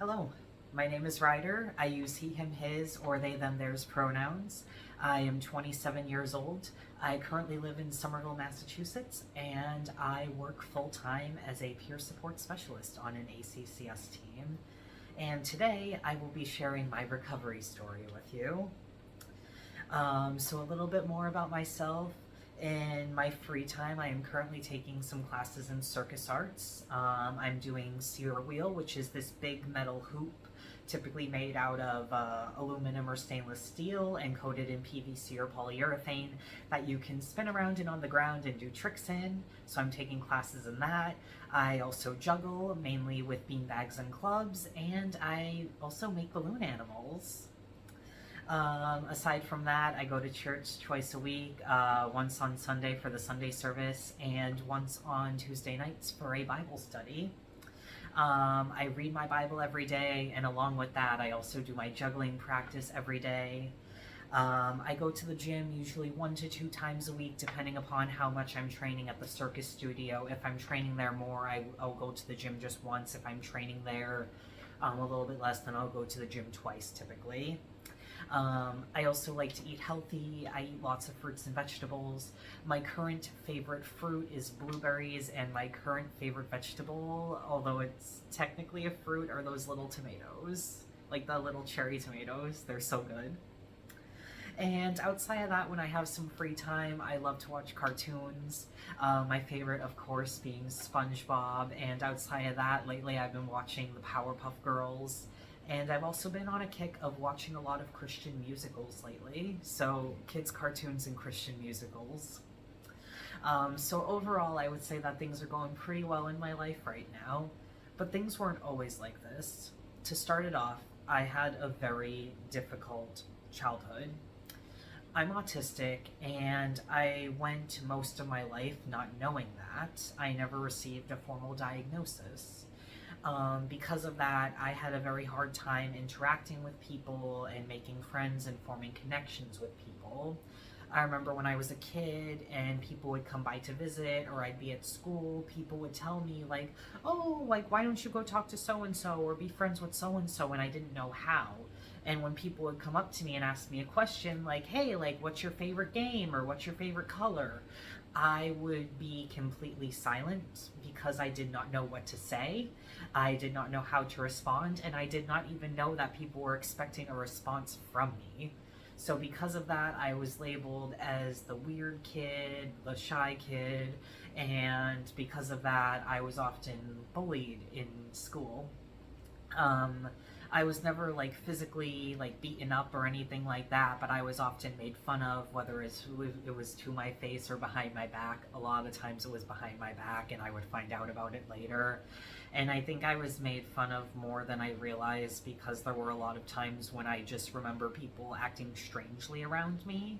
Hello, my name is Ryder. I use he, him, his, or they, them, theirs pronouns. I am 27 years old. I currently live in Somerville, Massachusetts, and I work full time as a peer support specialist on an ACCS team. And today I will be sharing my recovery story with you. So, a little bit more about myself. In my free time, I am currently taking some classes in circus arts. I'm doing Sear Wheel, which is this big metal hoop, typically made out of aluminum or stainless steel and coated in PVC or polyurethane that you can spin around and on the ground and do tricks in. So I'm taking classes in that. I also juggle, mainly with beanbags and clubs, and I also make balloon animals. Aside from that, I go to church twice a week, once on Sunday for the Sunday service, and once on Tuesday nights for a Bible study. I read my Bible every day, and along with that, I also do my juggling practice every day. I go to the gym usually 1 to 2 times a week, depending upon how much I'm training at the circus studio. If I'm training there more, I'll go to the gym just once. If I'm training there a little bit less, then I'll go to the gym twice typically. I also like to eat healthy. I eat lots of fruits and vegetables. My current favorite fruit is blueberries, and my current favorite vegetable, although it's technically a fruit, are those little tomatoes. Like the little cherry tomatoes. They're so good. And outside of that, when I have some free time, I love to watch cartoons. My favorite, of course, being SpongeBob. And outside of that, lately I've been watching the Powerpuff Girls. And I've also been on a kick of watching a lot of Christian musicals lately. So, kids' cartoons and Christian musicals. So, overall, I would say that things are going pretty well in my life right now. But things weren't always like this. To start it off, I had a very difficult childhood. I'm autistic, and I went most of my life not knowing that. I never received a formal diagnosis. Because of that, I had a very hard time interacting with people and making friends and forming connections with people. I remember when I was a kid and people would come by to visit, or I'd be at school, people would tell me, like, oh, like, why don't you go talk to so and so or be friends with so and so? And I didn't know how. And when people would come up to me and ask me a question, like, hey, like, what's your favorite game or what's your favorite color? I would be completely silent because I did not know what to say. I did not know how to respond, and I did not even know that people were expecting a response from me. So, because of that, I was labeled as the weird kid, the shy kid, and because of that, I was often bullied in school. Um, I was never like physically like beaten up or anything like that, but I was often made fun of, whether it was to my face or behind my back. A lot of the times it was behind my back, and I would find out about it later. And I think I was made fun of more than I realized, because there were a lot of times when I just remember people acting strangely around me,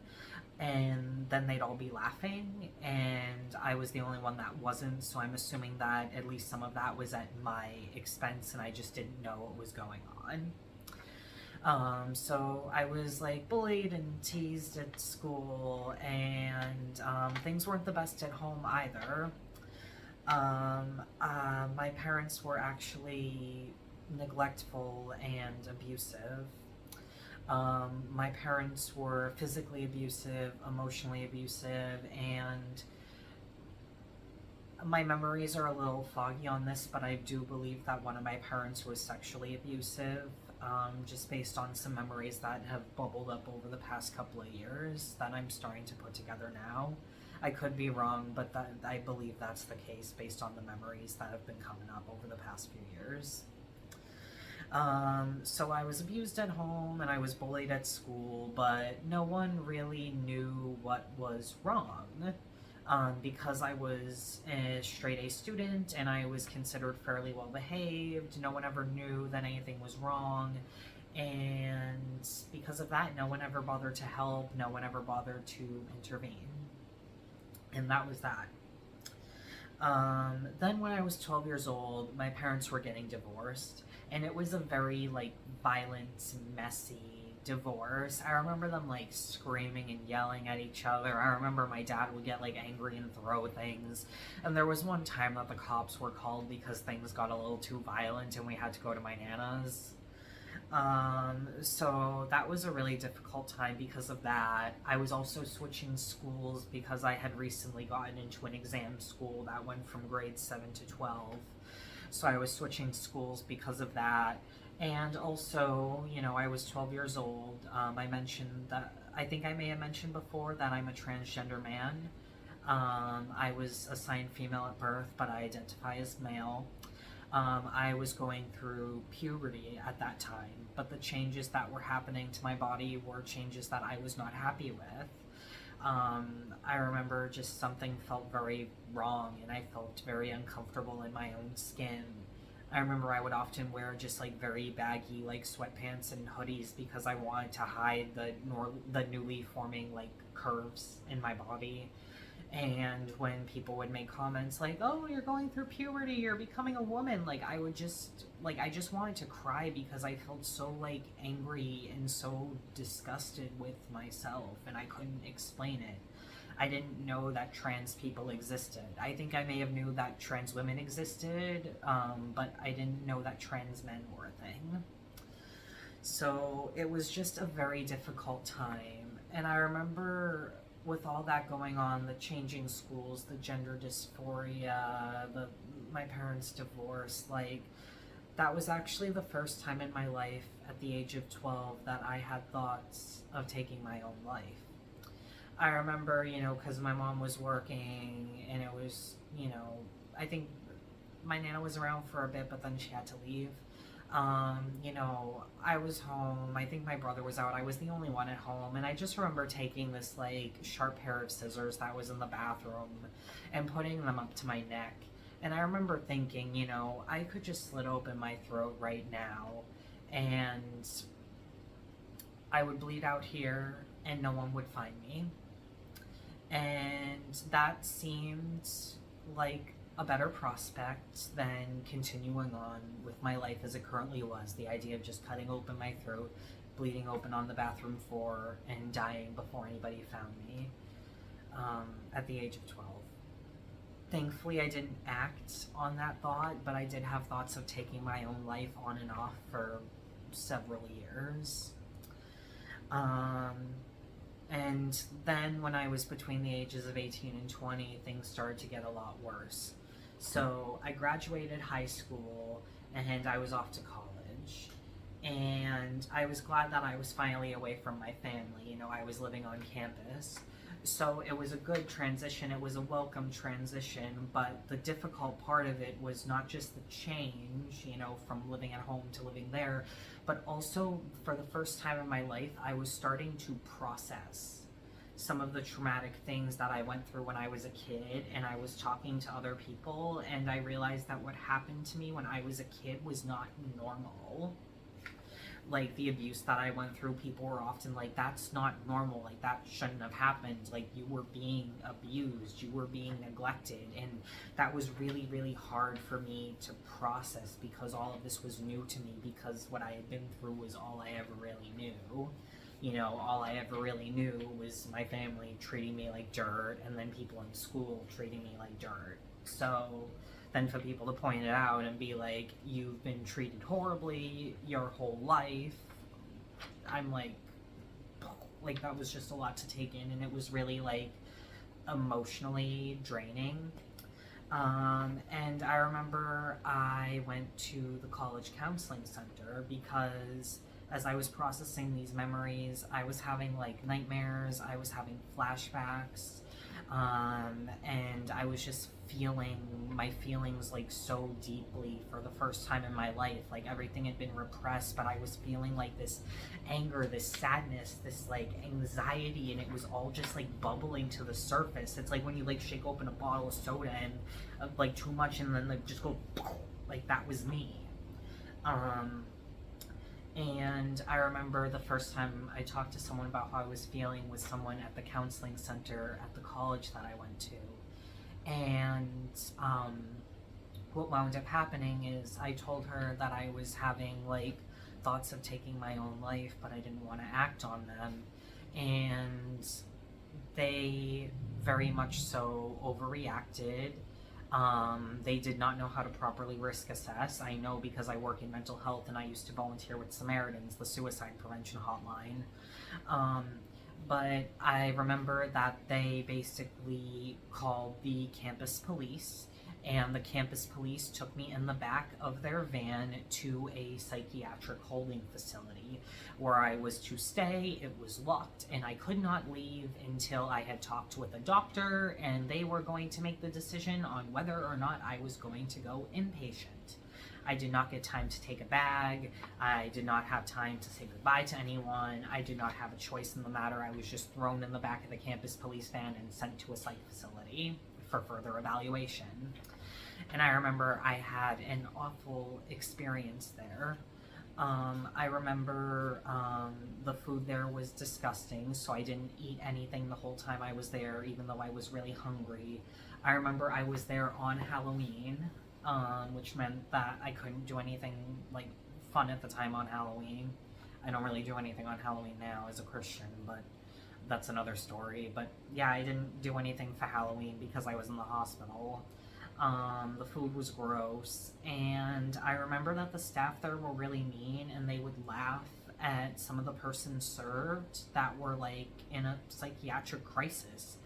and then they'd all be laughing, and I was the only one that wasn't. So I'm assuming that at least some of that was at my expense, and I just didn't know what was going on. So I was like bullied and teased at school, and things weren't the best at home either. My parents were actually neglectful and abusive. My parents were physically abusive, emotionally abusive, and my memories are a little foggy on this, but I do believe that one of my parents was sexually abusive, just based on some memories that have bubbled up over the past couple of years that I'm starting to put together now. I could be wrong, but I believe that's the case based on the memories that have been coming up over the past few years. So I was abused at home and I was bullied at school, but no one really knew what was wrong. Because I was a straight A student and I was considered fairly well behaved, no one ever knew that anything was wrong. And because of that, no one ever bothered to help, no one ever bothered to intervene. And that was that. Then when I was 12 years old, my parents were getting divorced, and it was a very like violent, messy divorce, I remember them like screaming and yelling at each other. I remember my dad would get like angry and throw things. And there was one time that the cops were called because things got a little too violent and we had to go to my Nana's. So that was a really difficult time because of that. I was also switching schools because I had recently gotten into an exam school that went from grade 7 to 12. So I was switching schools because of that. And also, you know, I was 12 years old. I mentioned that, I think I may have mentioned before that I'm a transgender man. I was assigned female at birth, but I identify as male. I was going through puberty at that time, but the changes that were happening to my body were changes that I was not happy with. I remember just something felt very wrong and I felt very uncomfortable in my own skin. I remember I would often wear just like very baggy like sweatpants and hoodies because I wanted to hide the newly forming like curves in my body. And when people would make comments like, oh, you're going through puberty, you're becoming a woman, like I would just, like I just wanted to cry because I felt so like angry and so disgusted with myself and I couldn't explain it. I didn't know that trans people existed. I think I may have knew that trans women existed, but I didn't know that trans men were a thing. So it was just a very difficult time. And I remember with all that going on, the changing schools, the gender dysphoria, my parents' divorce, like that was actually the first time in my life at the age of 12 that I had thoughts of taking my own life. I remember, you know, because my mom was working and it was, you know, I think my Nana was around for a bit, but then she had to leave. You know, I was home. I think my brother was out. I was the only one at home. And I just remember taking this, like, sharp pair of scissors that was in the bathroom and putting them up to my neck. And I remember thinking, you know, I could just slit open my throat right now and I would bleed out here and no one would find me. And that seemed like a better prospect than continuing on with my life as it currently was. The idea of just cutting open my throat, bleeding open on the bathroom floor, and dying before anybody found me at the age of 12. Thankfully, I didn't act on that thought, but I did have thoughts of taking my own life on and off for several years. And then when I was between the ages of 18 and 20, things started to get a lot worse. So I graduated high school and I was off to college. And I was glad that I was finally away from my family. You know, I was living on campus. So it was a good transition. It was a welcome transition, but the difficult part of it was not just the change, you know, from living at home to living there, but also for the first time in my life, I was starting to process some of the traumatic things that I went through when I was a kid, and I was talking to other people, and I realized that what happened to me when I was a kid was not normal. Like the abuse that I went through, people were often like, that's not normal, like that shouldn't have happened, like you were being abused, you were being neglected. And that was really, really hard for me to process because all of this was new to me, because what I had been through was all I ever really knew. You know, all I ever really knew was my family treating me like dirt, and then people in school treating me like dirt. So then for people to point it out and be like, you've been treated horribly your whole life, I'm like that was just a lot to take in, and it was really like emotionally draining. And I remember I went to the college counseling center because as I was processing these memories, I was having like nightmares, I was having flashbacks, and I was just feeling my feelings like so deeply for the first time in my life. Like everything had been repressed, but I was feeling like this anger, this sadness, this like anxiety, and it was all just like bubbling to the surface. It's like when you like shake open a bottle of soda and like too much and then like just go like that was me. And I remember the first time I talked to someone about how I was feeling was someone at the counseling center at the college that I went to. And what wound up happening is I told her that I was having like thoughts of taking my own life, but I didn't want to act on them. And they very much so overreacted. They did not know how to properly risk assess. I know because I work in mental health and I used to volunteer with Samaritans, the suicide prevention hotline. Um, but I remember that they basically called the campus police, and the campus police took me in the back of their van to a psychiatric holding facility where I was to stay. It was locked, and I could not leave until I had talked with a doctor, and they were going to make the decision on whether or not I was going to go inpatient. I did not get time to take a bag. I did not have time to say goodbye to anyone. I did not have a choice in the matter. I was just thrown in the back of the campus police van and sent to a psych facility for further evaluation. And I remember I had an awful experience there. I remember the food there was disgusting, so I didn't eat anything the whole time I was there, even though I was really hungry. I remember I was there on Halloween, which meant that I couldn't do anything like fun at the time on Halloween. I don't really do anything on Halloween now as a Christian, but that's another story. But yeah, I didn't do anything for Halloween because I was in the hospital. The food was gross, and I remember that the staff there were really mean, and they would laugh at some of the persons served that were like in a psychiatric crisis.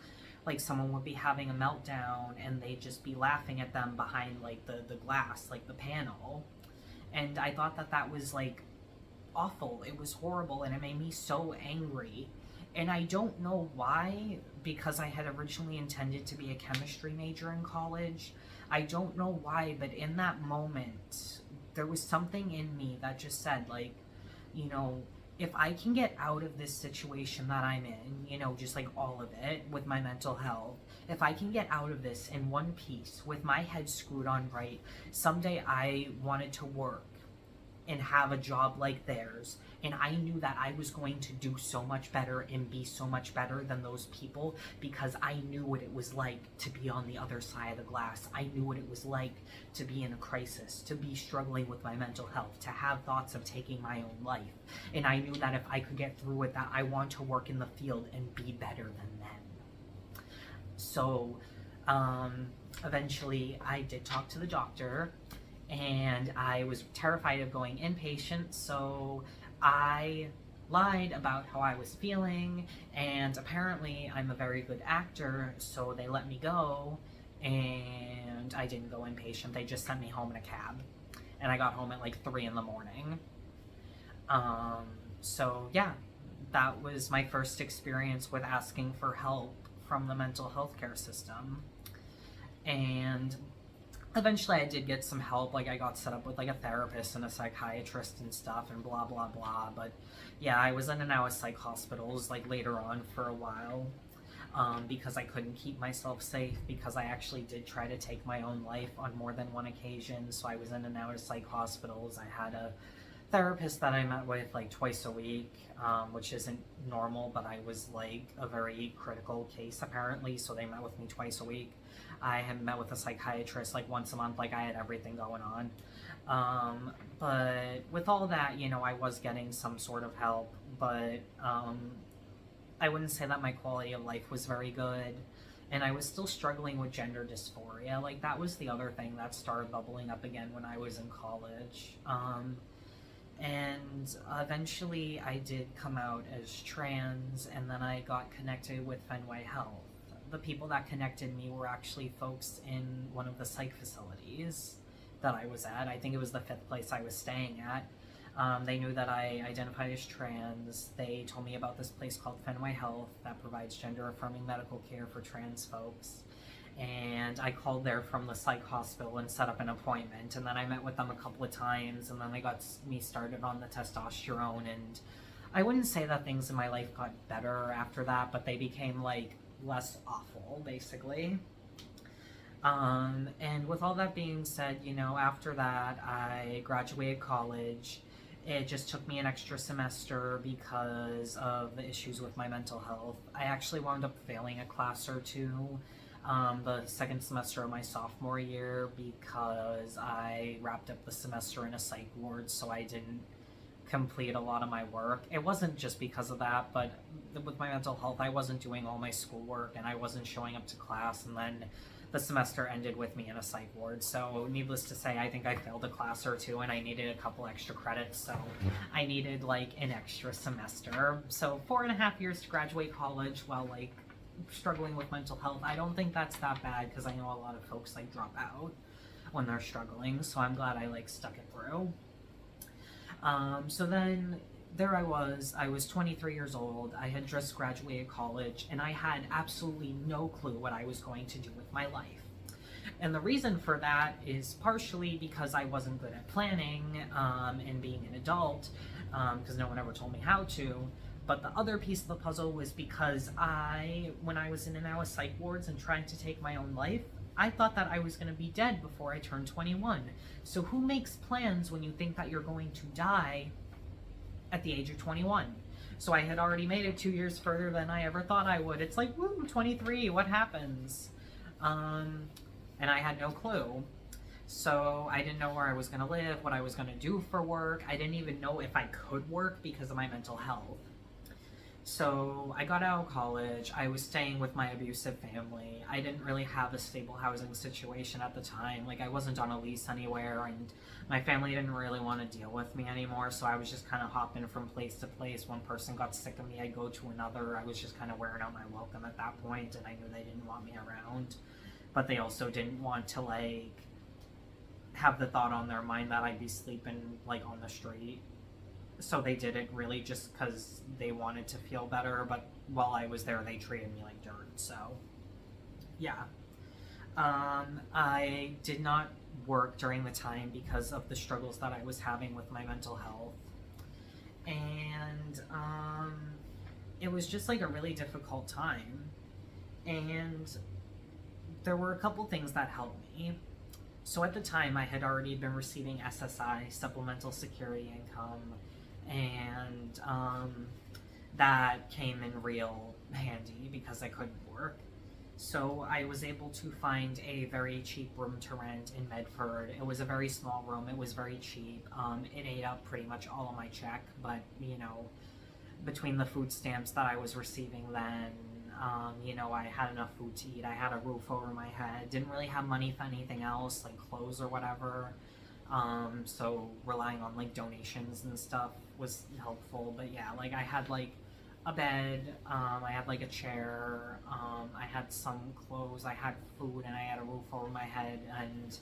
Like someone would be having a meltdown and they'd just be laughing at them behind like the glass, like the panel. And I thought that that was like awful. It was horrible, and it made me so angry. And I don't know why, because I had originally intended to be a chemistry major in college. I don't know why, but in that moment, there was something in me that just said, like, you know, if I can get out of this situation that I'm in, you know, just like all of it with my mental health, if I can get out of this in one piece with my head screwed on right, someday I wanted to work and have a job like theirs, and I knew that I was going to do so much better and be so much better than those people because I knew what it was like to be on the other side of the glass. I knew what it was like to be in a crisis, to be struggling with my mental health, to have thoughts of taking my own life. And I knew that if I could get through with that, I want to work in the field and be better than them. So eventually I did talk to the doctor, and I was terrified of going inpatient, so I lied about how I was feeling, and apparently I'm a very good actor, so they let me go, and I didn't go inpatient. They just sent me home in a cab, and I got home at like 3 in the morning. So yeah, that was my first experience with asking for help from the mental health care system. And eventually I did get some help. Like I got set up with like a therapist and a psychiatrist and stuff and blah blah blah. But yeah, I was in and out of psych hospitals like later on for a while, because I couldn't keep myself safe, because I actually did try to take my own life on more than one occasion. So I was in and out of psych hospitals. I had a therapist that I met with like twice a week, which isn't normal, but I was like a very critical case apparently, so they met with me twice a week. I had met with a psychiatrist like once a month, like I had everything going on. But with all that, you know, I was getting some sort of help, but I wouldn't say that my quality of life was very good. And I was still struggling with gender dysphoria. Like that was the other thing that started bubbling up again when I was in college. And eventually I did come out as trans, and then I got connected with Fenway Health. The people that connected me were actually folks in one of the psych facilities that I was at. I think it was the 5th place I was staying at. They knew that I identified as trans. They told me about this place called Fenway Health that provides gender-affirming medical care for trans folks. And I called there from the psych hospital and set up an appointment, and then I met with them a couple of times, and then they got me started on the testosterone, and I wouldn't say that things in my life got better after that, but they became like less awful basically. And with all that being said, you know, after that I graduated college. It just took me an extra semester because of the issues with my mental health. I actually wound up failing a class or two. the second semester of my sophomore year because I wrapped up the semester in a psych ward, so I didn't complete a lot of my work. It wasn't just because of that, but with my mental health, I wasn't doing all my schoolwork and I wasn't showing up to class, and then the semester ended with me in a psych ward. So needless to say, I think I failed a class or two and I needed a couple extra credits, so I needed like an extra semester. So 4.5 years to graduate college while like struggling with mental health. I don't think that's that bad because I know a lot of folks like drop out when they're struggling, so I'm glad I like stuck it through. So then there I was 23 years old, I had just graduated college, and I had absolutely no clue what I was going to do with my life. And the reason for that is partially because I wasn't good at planning and being an adult, because no one ever told me how to. But the other piece of the puzzle was because when I was in and out of psych wards and trying to take my own life, I thought that I was going to be dead before I turned 21. So who makes plans when you think that you're going to die at the age of 21? So I had already made it 2 years further than I ever thought I would. It's like, woo, 23, what happens? And I had no clue. So I didn't know where I was going to live, what I was going to do for work. I didn't even know if I could work because of my mental health. So I got out of college, I was staying with my abusive family. I didn't really have a stable housing situation at the time. Like, I wasn't on a lease anywhere, and my family didn't really want to deal with me anymore, so I was just kind of hopping from place to place. One person got sick of me, I'd go to another. I was just kind of wearing out my welcome at that point, and I knew they didn't want me around. But they also didn't want to, like, have the thought on their mind that I'd be sleeping, like, on the street. So they did it really just because they wanted to feel better, but while I was there, they treated me like dirt, so yeah. I did not work during the time because of the struggles that I was having with my mental health, and it was just like a really difficult time, and there were a couple things that helped me. So at the time, I had already been receiving SSI, Supplemental Security Income, and that came in real handy because I couldn't work. So I was able to find a very cheap room to rent in Medford. It was a very small room, it was very cheap. It ate up pretty much all of my check, but you know, between the food stamps that I was receiving then, you know, I had enough food to eat, I had a roof over my head, didn't really have money for anything else, like clothes or whatever. So relying on like donations and stuff was helpful, but yeah, like I had like a bed, I had like a chair, I had some clothes, I had food, and I had a roof over my head. And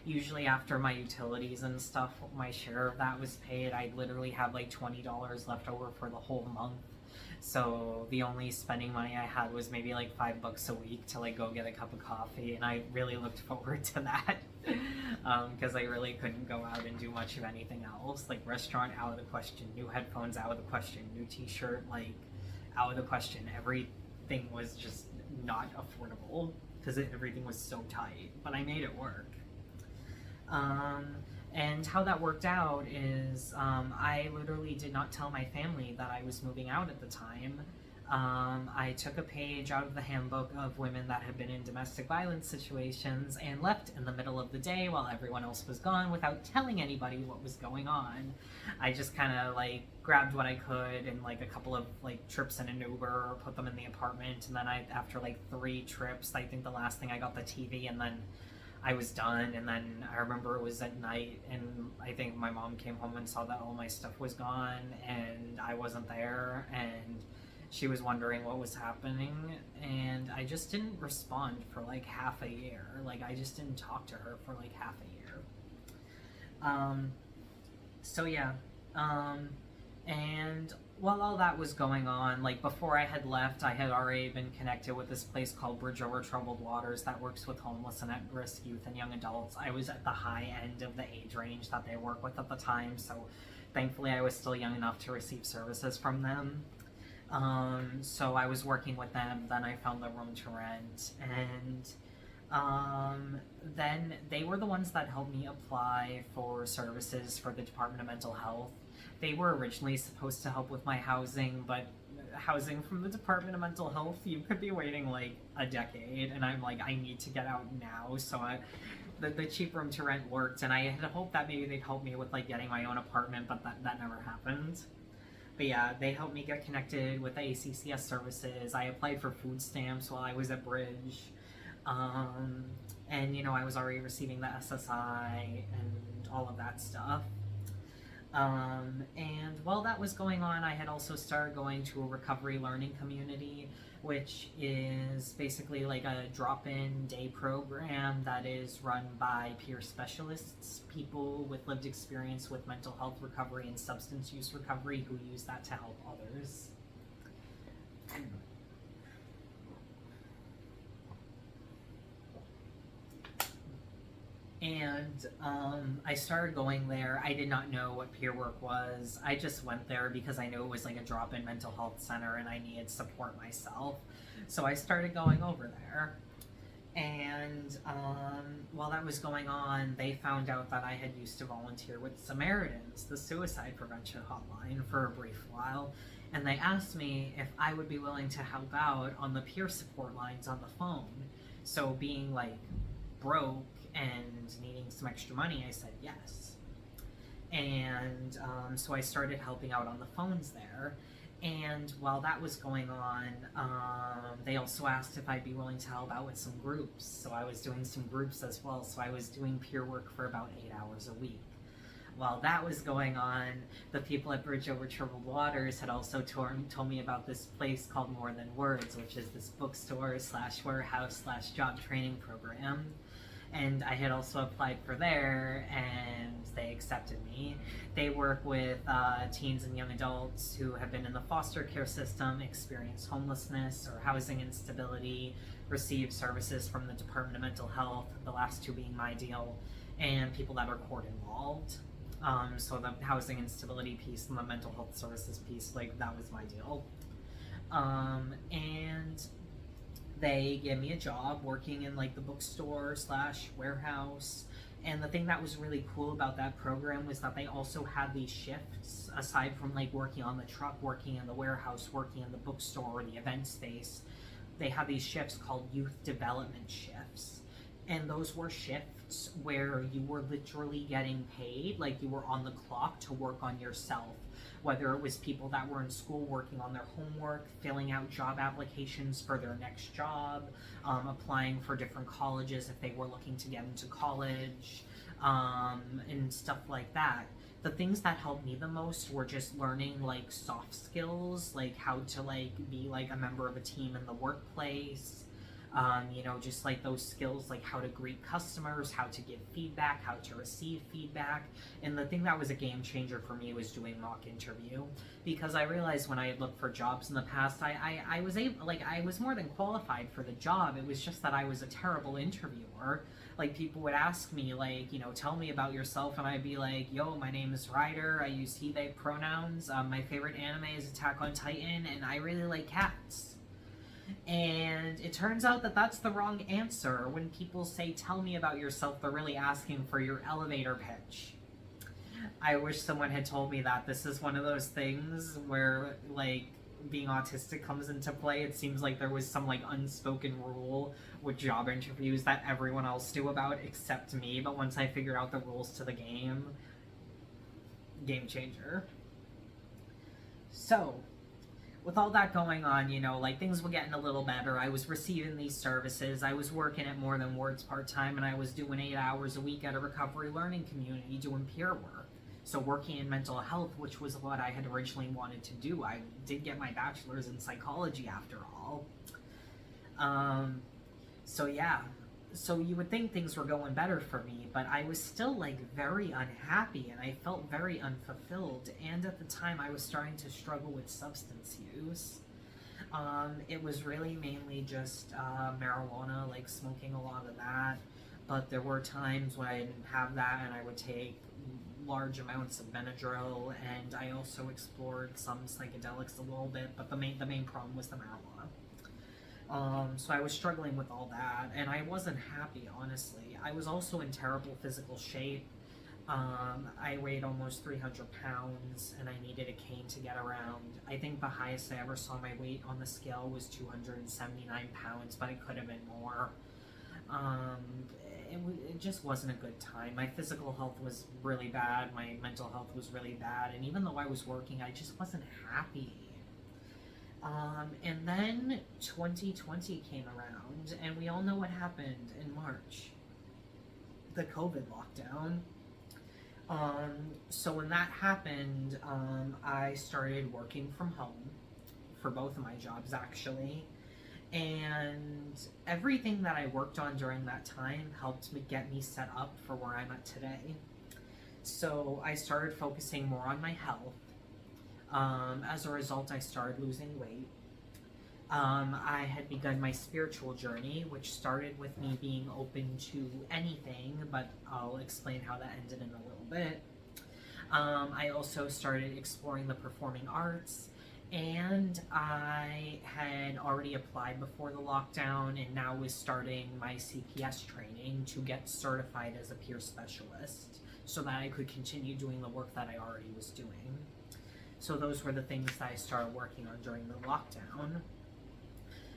usually after my utilities and stuff, my share of that was paid, I'd literally have like $20 left over for the whole month. So the only spending money I had was maybe like $5 a week to like go get a cup of coffee, and I really looked forward to that because I really couldn't go out and do much of anything else. Like restaurant, out of the question. New headphones, out of the question. New t-shirt, like out of the question. Everything was just not affordable because everything was so tight, but I made it work. And how that worked out is I literally did not tell my family that I was moving out at the time. I took a page out of the handbook of women that had been in domestic violence situations and left in the middle of the day while everyone else was gone without telling anybody what was going on. I just kind of like grabbed what I could and like a couple of like trips in an Uber, put them in the apartment, and then after like 3 trips, I think the last thing I got the TV, and then I was done. And then I remember it was at night, and I think my mom came home and saw that all my stuff was gone and I wasn't there, and she was wondering what was happening, and I just didn't respond for like half a year. Like I just didn't talk to her for like half a year. So yeah, and while all that was going on, like before I had left, I had already been connected with this place called Bridge Over Troubled Waters that works with homeless and at-risk youth and young adults. I was at the high end of the age range that they work with at the time, so thankfully I was still young enough to receive services from them. So I was working with them, then I found the room to rent, and then they were the ones that helped me apply for services for the Department of Mental Health. They were originally supposed to help with my housing, but housing from the Department of Mental Health, you could be waiting like a decade, and I'm like, I need to get out now. So the cheap room to rent worked, and I had hoped that maybe they'd help me with like getting my own apartment, but that never happened. But yeah, they helped me get connected with the ACCS services. I applied for food stamps while I was at Bridge. Um, and, you know, I was already receiving the SSI and all of that stuff. And while that was going on, I had also started going to a recovery learning community, which is basically like a drop-in day program that is run by peer specialists, people with lived experience with mental health recovery and substance use recovery who use that to help others. And I started going there. I did not know what peer work was. I just went there because I knew it was like a drop-in mental health center and I needed support myself. So I started going over there. And while that was going on, they found out that I had used to volunteer with Samaritans, the suicide prevention hotline, for a brief while. And they asked me if I would be willing to help out on the peer support lines on the phone. So being like broke and needing some extra money, I said yes. And so I started helping out on the phones there. And while that was going on, they also asked if I'd be willing to help out with some groups. So I was doing some groups as well. So I was doing peer work for about 8 hours a week. While that was going on, the people at Bridge Over Troubled Waters had also told me about this place called More Than Words, which is this bookstore slash warehouse slash job training program. And I had also applied for there, and they accepted me. They work with teens and young adults who have been in the foster care system, experienced homelessness or housing instability, received services from the Department of Mental Health, the last two being my deal, and people that are court involved. So the housing instability piece and the mental health services piece, like that was my deal. And they gave me a job working in like the bookstore slash warehouse. And the thing that was really cool about that program was that they also had these shifts aside from like working on the truck, working in the warehouse, working in the bookstore or the event space. They had these shifts called youth development shifts. And those were shifts where you were literally getting paid, like you were on the clock to work on yourself. Whether it was people that were in school working on their homework, filling out job applications for their next job, applying for different colleges if they were looking to get into college, and stuff like that. The things that helped me the most were just learning like soft skills, like how to like be like a member of a team in the workplace. You know, just like those skills, like how to greet customers, how to give feedback, how to receive feedback. And the thing that was a game changer for me was doing mock interview, because I realized when I had looked for jobs in the past, I was able, like, I was more than qualified for the job. It was just that I was a terrible interviewer. Like, people would ask me, like, you know, tell me about yourself, and I'd be like, yo, my name is Ryder, I use he, they pronouns, my favorite anime is Attack on Titan, and I really like cats. And it turns out that that's the wrong answer. When people say, tell me about yourself, they're really asking for your elevator pitch. I wish someone had told me that. This is one of those things where, like, being autistic comes into play. It seems like there was some, like, unspoken rule with job interviews that everyone else knew about except me. But once I figured out the rules to the game changer. So, with all that going on, you know, like, things were getting a little better. I was receiving these services. I was working at More Than Words part-time, and I was doing 8 hours a week at a recovery learning community doing peer work. So working in mental health, which was what I had originally wanted to do. I did get my bachelor's in psychology after all. So yeah. So you would think things were going better for me, but I was still, like, very unhappy, and I felt very unfulfilled, and at the time I was starting to struggle with substance use. It was really mainly just marijuana, like smoking a lot of that, but there were times when I didn't have that and I would take large amounts of Benadryl, and I also explored some psychedelics a little bit, but the main problem was the marijuana. So I was struggling with all that, and I wasn't happy, honestly. I was also in terrible physical shape. I weighed almost 300 pounds and I needed a cane to get around. I think the highest I ever saw my weight on the scale was 279 pounds, but it could have been more. Um, it just wasn't a good time. My physical health was really bad, my mental health was really bad, and even though I was working, I just wasn't happy. And then 2020 came around, and we all know what happened in March, the COVID lockdown. So when that happened, I started working from home for both of my jobs actually. And everything that I worked on during that time helped me get me set up for where I'm at today. So I started focusing more on my health. As a result, I started losing weight. I had begun my spiritual journey, which started with me being open to anything, but I'll explain how that ended in a little bit. I also started exploring the performing arts, and I had already applied before the lockdown and now was starting my CPS training to get certified as a peer specialist so that I could continue doing the work that I already was doing. So those were the things that I started working on during the lockdown.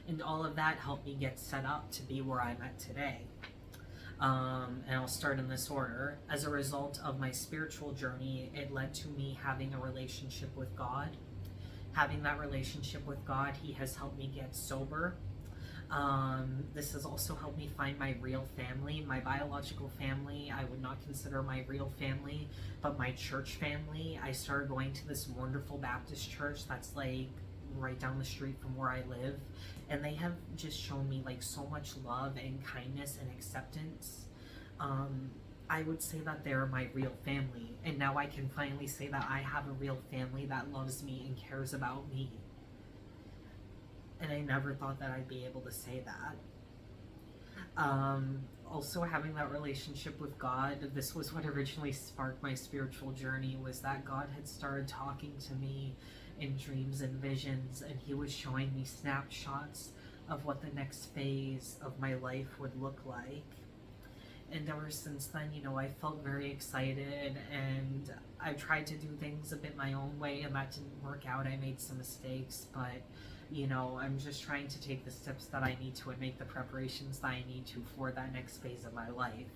And all of that helped me get set up to be where I'm at today. And I'll start in this order. As a result of my spiritual journey, it led to me having a relationship with God. Having that relationship with God, He has helped me get sober. This has also helped me find my real family. My biological family, I would not consider my real family, but my church family. I started going to this wonderful Baptist church that's like right down the street from where I live, and they have just shown me like so much love and kindness and acceptance. I would say that they're my real family, and now I can finally say that I have a real family that loves me and cares about me. And I never thought that I'd be able to say that. Also having that relationship with God, this was what originally sparked my spiritual journey, was that God had started talking to me in dreams and visions, and He was showing me snapshots of what the next phase of my life would look like. And ever since then, I felt very excited, and I tried to do things a bit my own way, and that didn't work out. I made some mistakes, but I'm just trying to take the steps that I need to and make the preparations that I need to for that next phase of my life.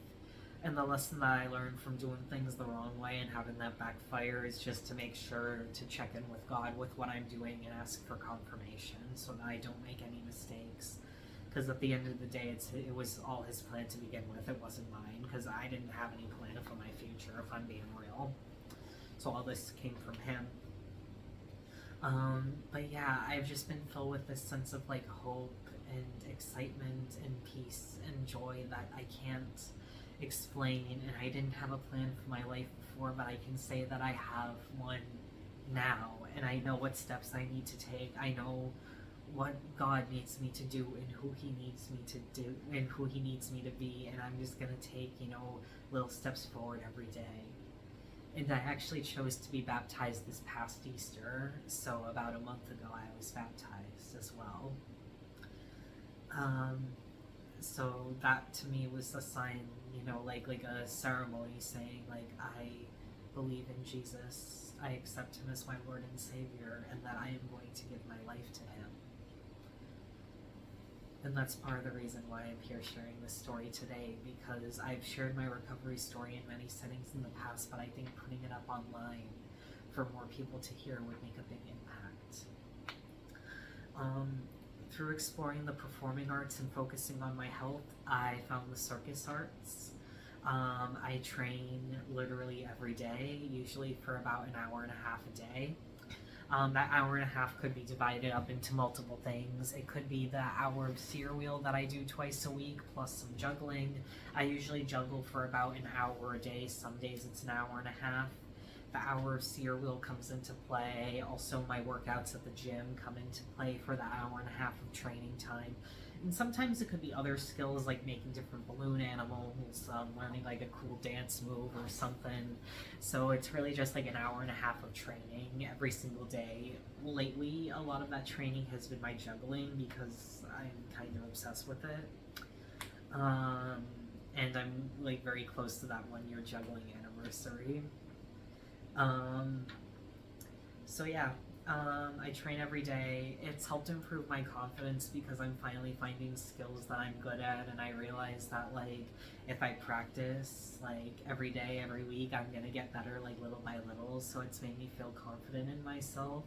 And the lesson that I learned from doing things the wrong way and having that backfire is just to make sure to check in with God with what I'm doing and ask for confirmation so that I don't make any mistakes. Because at the end of the day, it was all His plan to begin with. It wasn't mine, because I didn't have any plan for my future, if I'm being real. So all this came from Him. But yeah, I've just been filled with this sense of like hope and excitement and peace and joy that I can't explain, and I didn't have a plan for my life before, but I can say that I have one now, and I know what steps I need to take. I know what God needs me to do and who He needs me to do and who He needs me to be, and I'm just gonna take, little steps forward every day. And I actually chose to be baptized this past Easter, so about a month ago I was baptized as well. So that to me was a sign, like a ceremony saying like, I believe in Jesus, I accept Him as my Lord and Savior, and that I am going to give my life to Him. And that's part of the reason why I'm here sharing this story today, because I've shared my recovery story in many settings in the past, but I think putting it up online for more people to hear would make a big impact. Through exploring the performing arts and focusing on my health, I found the circus arts. I train literally every day, usually for about an hour and a half a day. That hour and a half could be divided up into multiple things. It could be the hour of seer wheel that I do twice a week, plus some juggling. I usually juggle for about an hour a day. Some days it's an hour and a half. The hour of seer wheel comes into play. Also, my workouts at the gym come into play for the hour and a half of training time. And sometimes it could be other skills like making different balloon animals, learning like a cool dance move or something. So it's really just like an hour and a half of training every single day. Lately, a lot of that training has been my juggling because I'm kind of obsessed with it. And I'm like very close to that 1 year juggling anniversary. anniversary. Um, so yeah, I train every day. It's helped improve my confidence because I'm finally finding skills that I'm good at, and I realize that like if I practice like every day, every week, I'm gonna get better like little by little. So it's made me feel confident in myself.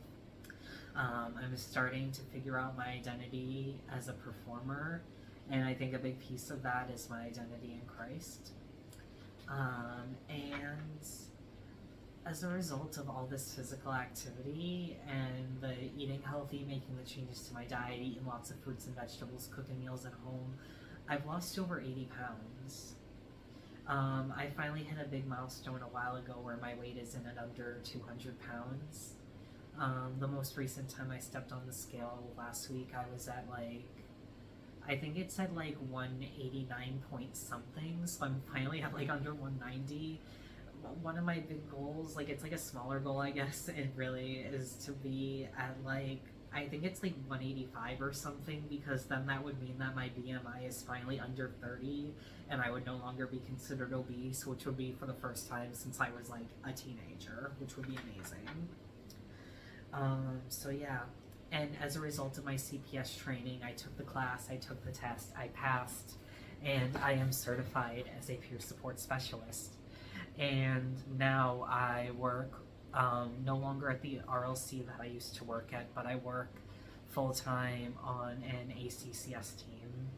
I'm starting to figure out my identity as a performer, and I think a big piece of that is my identity in Christ. And as a result of all this physical activity and the eating healthy, making the changes to my diet, eating lots of fruits and vegetables, cooking meals at home, I've lost over 80 pounds. I finally hit a big milestone a while ago where my weight is in at under 200 pounds. The most recent time I stepped on the scale last week, I was at like, I think it said like 189 point something, so I'm finally at like under 190. One of my big goals, like it's like a smaller goal, I guess, it really is to be at like, I think it's like 185 or something, because then that would mean that my BMI is finally under 30 and I would no longer be considered obese, which would be for the first time since I was like a teenager, which would be amazing. So yeah, and as a result of my CPS training, I took the class, I took the test, I passed, and I am certified as a peer support specialist. And now I work no longer at the RLC that I used to work at, but I work full-time on an ACCS team,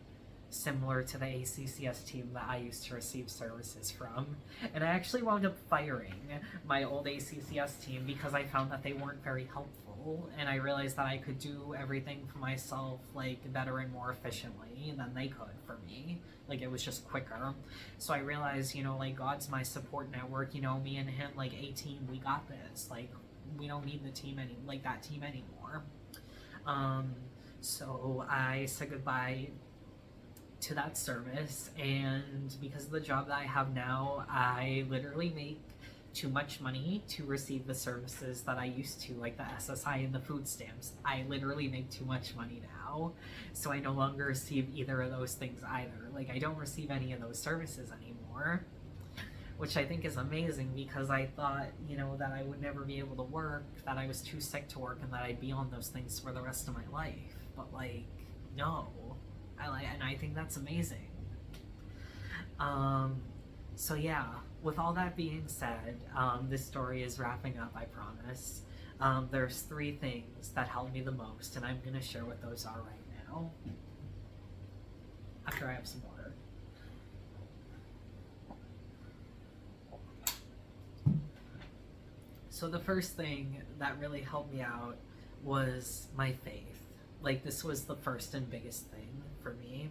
similar to the ACCS team that I used to receive services from. And I actually wound up firing my old ACCS team because I found that they weren't very helpful, and I realized that I could do everything for myself like better and more efficiently than they could for me. Like it was just quicker. So I realized, you know, like God's my support network, you know, me and him, like a team, we got this. Like we don't need the team that team anymore. So I said goodbye to that service, and because of the job that I have now, I literally make too much money to receive the services that I used to, like the SSI and the food stamps. I literally make too much money now, so I no longer receive either of those things either. Like I don't receive any of those services anymore, which I think is amazing because I thought, you know, that I would never be able to work, that I was too sick to work, and that I'd be on those things for the rest of my life. But like, no. And I think that's amazing. So yeah, with all that being said, this story is wrapping up, I promise. There's 3 things that helped me the most, and I'm going to share what those are right now, after I have some water. So the first thing that really helped me out was my faith. Like this was the first and biggest thing for me.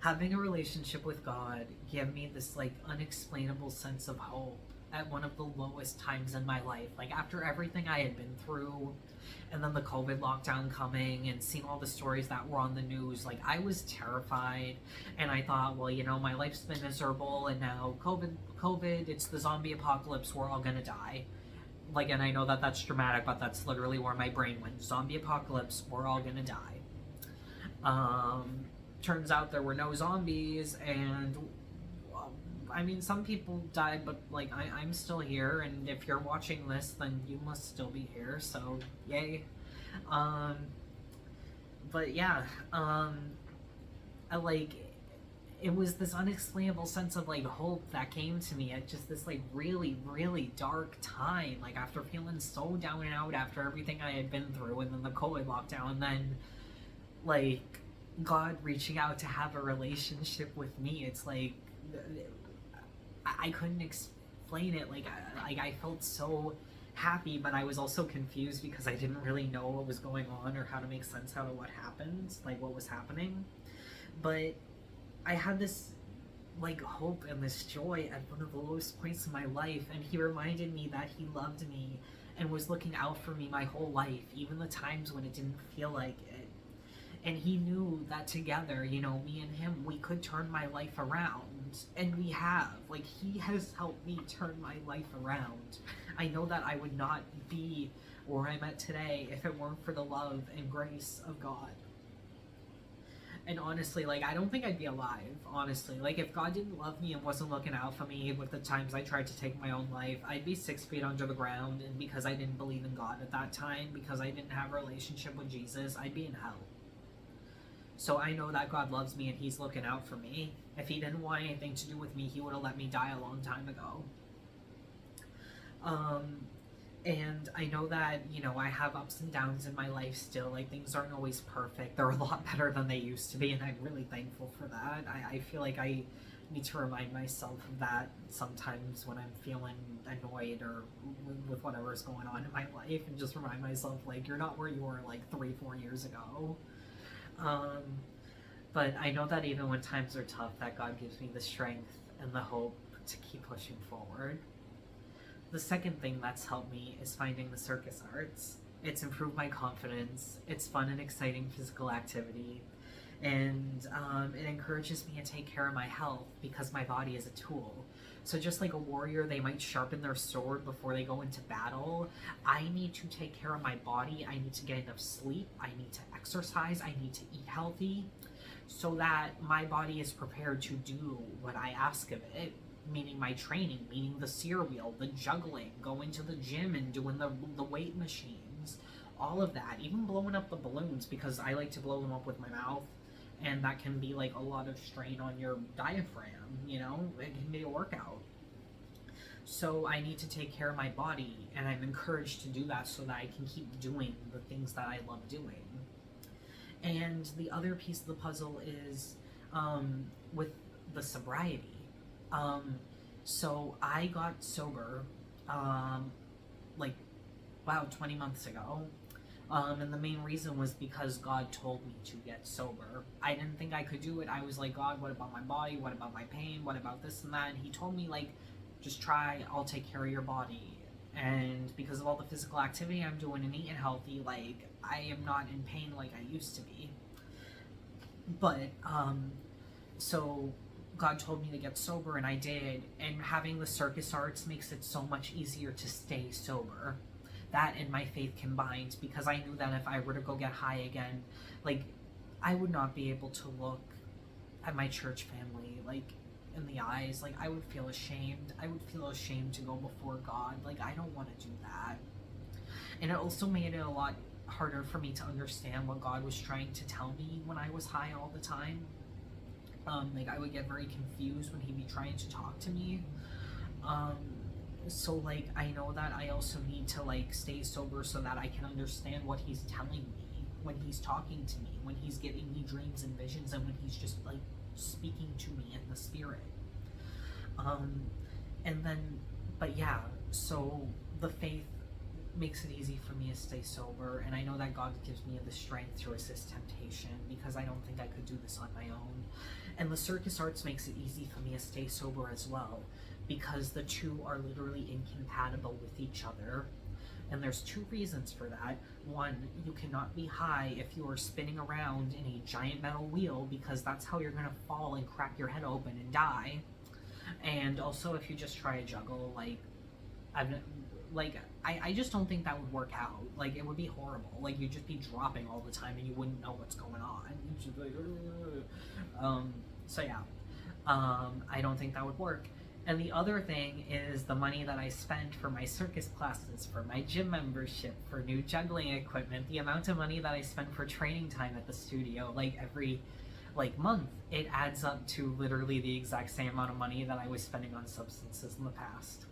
Having a relationship with God gave me this like unexplainable sense of hope at one of the lowest times in my life. Like after everything I had been through, and then the COVID lockdown coming and seeing all the stories that were on the news, like I was terrified, and I thought, well, you know, my life's been miserable, and now COVID, it's the zombie apocalypse, we're all gonna die. Like, and I know that that's dramatic, but that's literally where my brain went. Zombie apocalypse, we're all gonna die. Turns out there were no zombies, and I mean, some people died, but like I'm still here, and if you're watching this, then you must still be here, so yay. But yeah, I like, it was this unexplainable sense of like hope that came to me at just this like really, really dark time, like after feeling so down and out after everything I had been through, and then the COVID lockdown, and then like God reaching out to have a relationship with me. It's like I couldn't explain it. Like I felt so happy, but I was also confused because I didn't really know what was going on or how to make sense out of what happened, like what was happening. But I had this like hope and this joy at one of the lowest points in my life, and he reminded me that he loved me and was looking out for me my whole life, even the times when it didn't feel like it. And he knew that together, you know, me and him, we could turn my life around. And we have. Like, he has helped me turn my life around. I know that I would not be where I'm at today if it weren't for the love and grace of God. And honestly, like, I don't think I'd be alive, honestly. Like, if God didn't love me and wasn't looking out for me with the times I tried to take my own life, I'd be 6 feet under the ground. And because I didn't believe in God at that time, because I didn't have a relationship with Jesus, I'd be in hell. So I know that God loves me and He's looking out for me. If He didn't want anything to do with me, He would have let me die a long time ago. And I know that, I have ups and downs in my life still. Like, things aren't always perfect. They're a lot better than they used to be, and I'm really thankful for that. I feel like I need to remind myself of that sometimes when I'm feeling annoyed or with whatever's going on in my life, and just remind myself, like, you're not where you were, like, 3-4 years ago. But I know that even when times are tough, that God gives me the strength and the hope to keep pushing forward. The second thing that's helped me is finding the circus arts. It's improved my confidence. It's fun and exciting physical activity. And it encourages me to take care of my health because my body is a tool. So just like a warrior, they might sharpen their sword before they go into battle. I need to take care of my body. I need to get enough sleep. I need to exercise. I need to eat healthy so that my body is prepared to do what I ask of it. Meaning my training, meaning the sear wheel, the juggling, going to the gym and doing the weight machines, all of that, even blowing up the balloons, because I like to blow them up with my mouth, and that can be like a lot of strain on your diaphragm, it can be a workout. So I need to take care of my body, and I'm encouraged to do that so that I can keep doing the things that I love doing. And the other piece of the puzzle is with the sobriety. So I got sober, 20 months ago. And the main reason was because God told me to get sober. I didn't think I could do it. I was like, God, what about my body? What about my pain? What about this and that? And He told me, like, just try, I'll take care of your body. And because of all the physical activity I'm doing and eating healthy, like, I am not in pain like I used to be. But, so God told me to get sober, and I did. And having the circus arts makes it so much easier to stay sober. That and my faith combined, because I knew that if I were to go get high again, like, I would not be able to look at my church family, like, in the eyes. Like, I would feel ashamed. I would feel ashamed to go before God. Like, I don't want to do that. And it also made it a lot harder for me to understand what God was trying to tell me when I was high all the time. I would get very confused when He'd be trying to talk to me. So, like, I know that I also need to, like, stay sober so that I can understand what He's telling me when He's talking to me, when He's giving me dreams and visions, and when He's just, like, speaking to me in the spirit. So the faith makes it easy for me to stay sober, and I know that God gives me the strength to resist temptation, because I don't think I could do this on my own. And the circus arts makes it easy for me to stay sober as well, because the two are literally incompatible with each other. And there's two reasons for that. One, you cannot be high if you are spinning around in a giant metal wheel, because that's how you're gonna fall and crack your head open and die. And also, if you just try to juggle, I just don't think that would work out. Like, it would be horrible. Like, you'd just be dropping all the time and you wouldn't know what's going on. You'd just be like, I don't think that would work. And the other thing is the money that I spend for my circus classes, for my gym membership, for new juggling equipment, the amount of money that I spend for training time at the studio, like, every month, it adds up to literally the exact same amount of money that I was spending on substances in the past.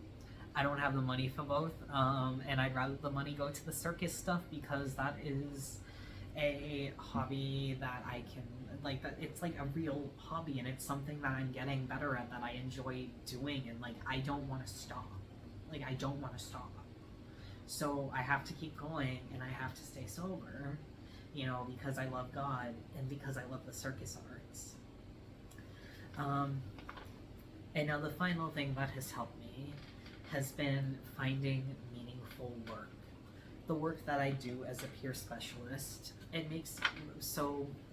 I don't have the money for both, and I'd rather the money go to the circus stuff, because that is a hobby that I can, like, that it's like a real hobby, and it's something that I'm getting better at, that I enjoy doing, and, like, I don't want to stop. So I have to keep going, and I have to stay sober, because I love God and because I love the circus arts. And now the final thing that has helped me has been finding meaningful work. The work that I do as a peer specialist,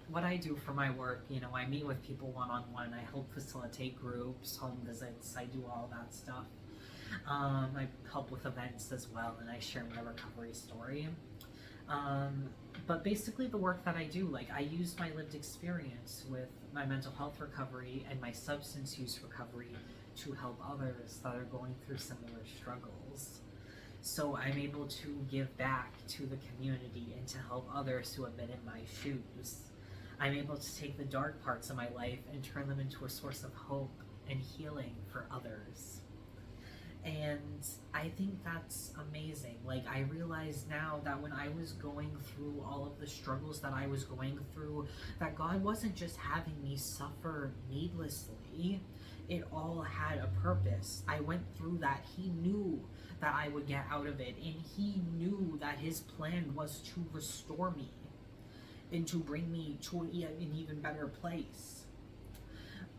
what I do for my work, I meet with people one-on-one, I help facilitate groups, home visits, I do all that stuff. I help with events as well, and I share my recovery story. Um, but basically, the work that I do, like, I use my lived experience with my mental health recovery and my substance use recovery to help others that are going through similar struggles. So I'm able to give back to the community and to help others who have been in my shoes. I'm able to take the dark parts of my life and turn them into a source of hope and healing for others. And I think that's amazing. Like, I realize now that when I was going through all of the struggles that I was going through, that God wasn't just having me suffer needlessly. It all had a purpose. I went through that. He knew that I would get out of it, and He knew that His plan was to restore me and to bring me to an even better place.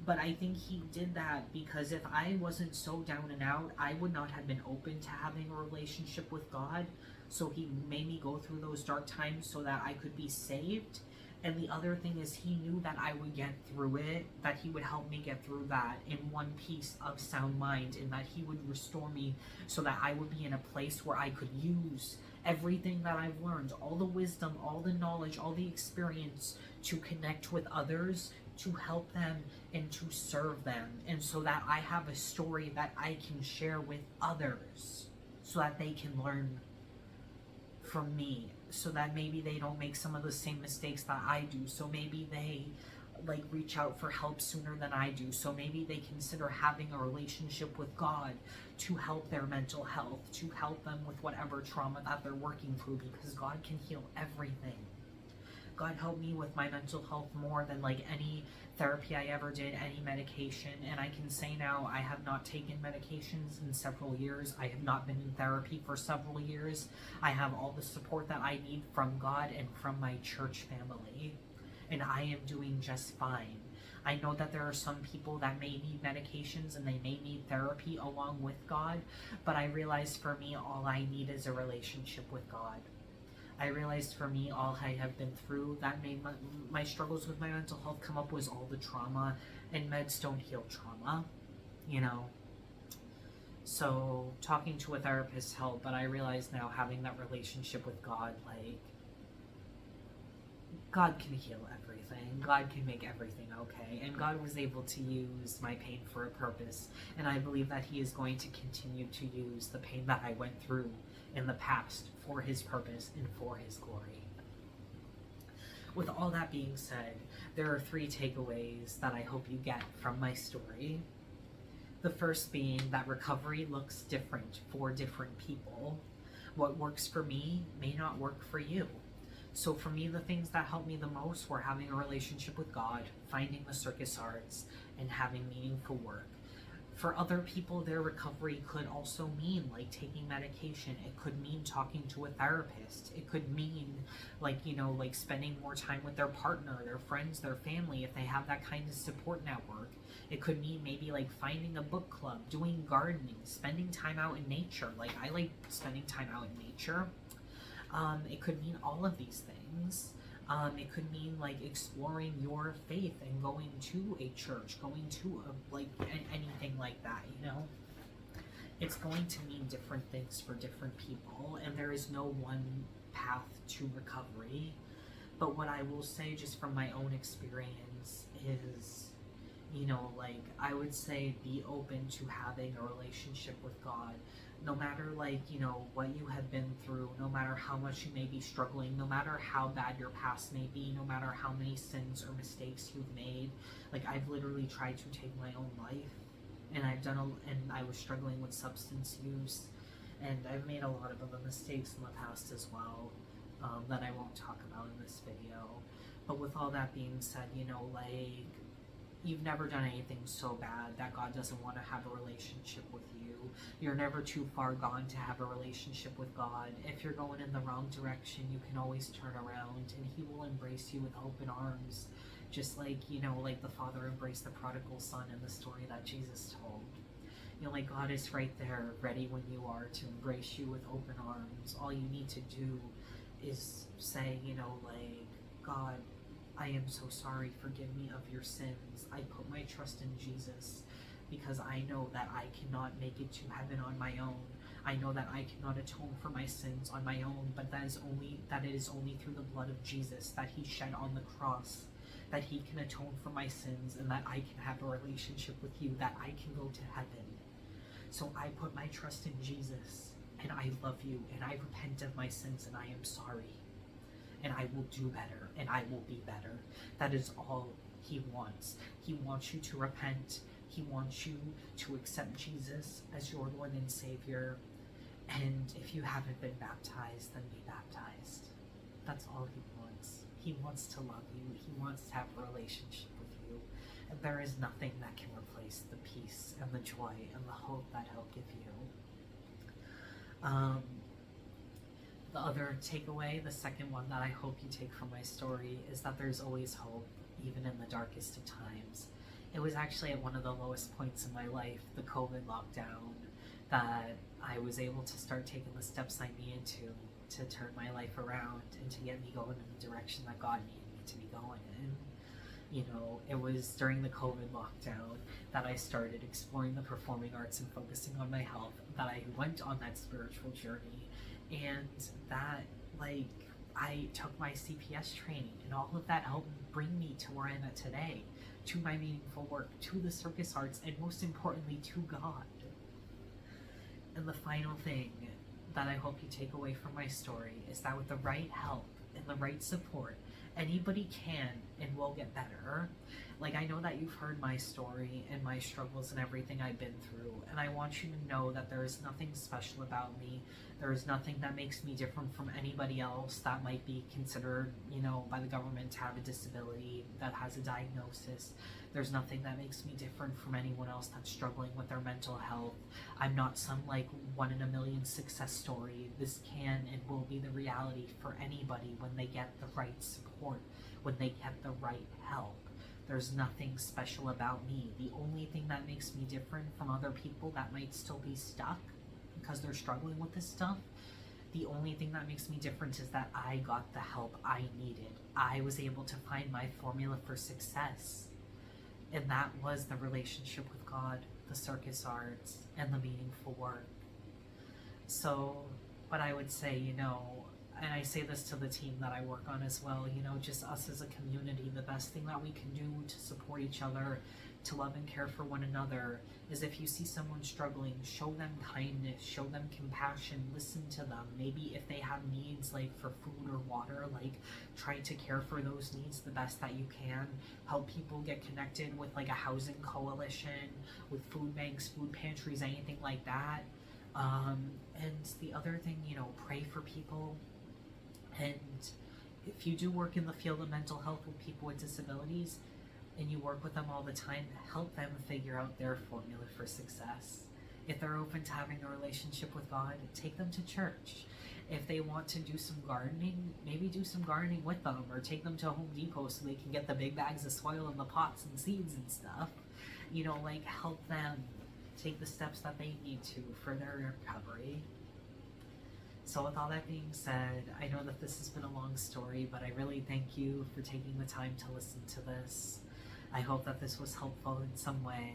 But I think He did that because if I wasn't so down and out, I would not have been open to having a relationship with God. So He made me go through those dark times so that I could be saved. And the other thing is, He knew that I would get through it, that He would help me get through that in one piece of sound mind, and that He would restore me so that I would be in a place where I could use everything that I've learned, all the wisdom, all the knowledge, all the experience, to connect with others, to help them, and to serve them, and so that I have a story that I can share with others so that they can learn from me, so that maybe they don't make some of the same mistakes that I do, so maybe they like reach out for help sooner than I do, so maybe they consider having a relationship with God to help their mental health, to help them with whatever trauma that they're working through, because God can heal everything. God helped me with my mental health more than like any therapy I ever did, any medication. And I can say now I have not taken medications in several years. I have not been in therapy for several years. I have all the support that I need from God and from my church family. And I am doing just fine. I know that there are some people that may need medications and they may need therapy along with God, but I realize for me, all I need is a relationship with God. I realized for me, all I have been through that made my struggles with my mental health come up was all the trauma, and meds don't heal trauma, you know. So talking to a therapist helped, but I realize now having that relationship with God, like, God can heal everything. God can make everything okay. And God was able to use my pain for a purpose. And I believe that He is going to continue to use the pain that I went through in the past for His purpose and for His glory. With all that being said, there are 3 takeaways that I hope you get from my story. The first being that recovery looks different for different people. What works for me may not work for you. So for me, the things that helped me the most were having a relationship with God, finding the circus arts, and having meaningful work. For other people, their recovery could also mean like taking medication. It could mean talking to a therapist. It could mean like, you know, like spending more time with their partner, their friends, their family, if they have that kind of support network. It could mean maybe like finding a book club, doing gardening, spending time out in nature. Like, I like spending time out in nature. It could mean all of these things. It could mean like exploring your faith and going to a church, going to anything like that, you know? It's going to mean different things for different people, and there is no one path to recovery. But what I will say just from my own experience is, you know, like, I would say be open to having a relationship with God. No matter, like, you know, what you have been through, no matter how much you may be struggling, no matter how bad your past may be, no matter how many sins or mistakes you've made. Like, I've literally tried to take my own life, and and I was struggling with substance use, and I've made a lot of other mistakes in the past as well, that I won't talk about in this video. But with all that being said, you know, like, you've never done anything so bad that God doesn't want to have a relationship with you. You're never too far gone to have a relationship with God. If you're going in the wrong direction, you can always turn around, and He will embrace you with open arms. Just like, you know, like the Father embraced the prodigal son in the story that Jesus told. You know, like, God is right there, ready when you are to embrace you with open arms. All you need to do is say, you know, like, God, I am so sorry, forgive me of your sins. I put my trust in Jesus because I know that I cannot make it to heaven on my own. I know that I cannot atone for my sins on my own, but that it is only through the blood of Jesus that he shed on the cross, that he can atone for my sins, and that I can have a relationship with you, that I can go to heaven. So I put my trust in Jesus, and I love you, and I repent of my sins, and I am sorry. And I will do better, and I will be better. That is all he wants. He wants you to repent. He wants you to accept Jesus as your Lord and Savior. And if you haven't been baptized, then be baptized. That's all he wants. He wants to love you. He wants to have a relationship with you. And there is nothing that can replace the peace and the joy and the hope that he'll give you. The other takeaway, the second one that I hope you take from my story, is that there's always hope, even in the darkest of times. It was actually at one of the lowest points in my life, the COVID lockdown, that I was able to start taking the steps I needed to turn my life around and to get me going in the direction that God needed me to be going in. You know, it was during the COVID lockdown that I started exploring the performing arts and focusing on my health, that I went on that spiritual journey, and that, like, I took my CPS training, and all of that helped bring me to where I'm at today, to my meaningful work, to the circus arts, and most importantly, to God. And the final thing that I hope you take away from my story is that with the right help and the right support, anybody can and will get better. Like, I know that you've heard my story and my struggles and everything I've been through, and I want you to know that there is nothing special about me. There is nothing that makes me different from anybody else that might be considered, you know, by the government to have a disability, that has a diagnosis. There's nothing that makes me different from anyone else that's struggling with their mental health. I'm not some, like, 1 in a million success story. This can and will be the reality for anybody when they get the right support, when they get the right help. There's nothing special about me. The only thing that makes me different from other people that might still be stuck because they're struggling with this stuff, the only thing that makes me different is that I got the help I needed. I was able to find my formula for success. And that was the relationship with God, the circus arts, and the meaningful work. So, but I would say, you know, and I say this to the team that I work on as well, you know, just us as a community, the best thing that we can do to support each other, to love and care for one another, is if you see someone struggling, show them kindness, show them compassion, listen to them. Maybe if they have needs like for food or water, like try to care for those needs the best that you can. Help people get connected with like a housing coalition, with food banks, food pantries, anything like that. And the other thing, you know, pray for people. And if you do work in the field of mental health with people with disabilities, and you work with them all the time, help them figure out their formula for success. If they're open to having a relationship with God, take them to church. If they want to do some gardening, maybe do some gardening with them, or take them to Home Depot so they can get the big bags of soil and the pots and seeds and stuff. You know, like, help them take the steps that they need to for their recovery. So with all that being said, I know that this has been a long story, but I really thank you for taking the time to listen to this. I hope that this was helpful in some way.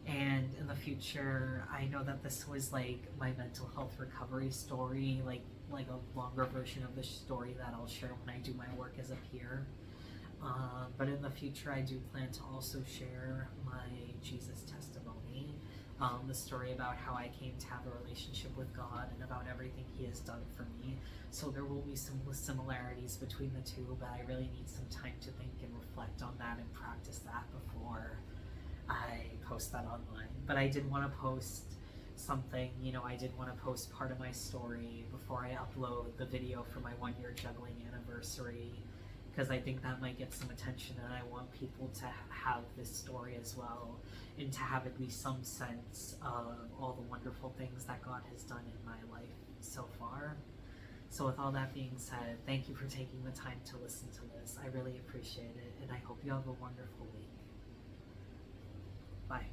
And in the future, I know that this was like my mental health recovery story, like a longer version of the story that I'll share when I do my work as a peer. But in the future, I do plan to also share my Jesus testimony, the story about how I came to have a relationship with God and about everything He has done for me. So there will be some similarities between the two, but I really need some time to think and reflect on that and practice that before I post that online. But I did want to post something, you know, I did want to post part of my story before I upload the video for my 1-year juggling anniversary, because I think that might get some attention, and I want people to have this story as well, and to have at least some sense of all the wonderful things that God has done in my life so far. So with all that being said, thank you for taking the time to listen to this. I really appreciate it, and I hope you have a wonderful week. Bye.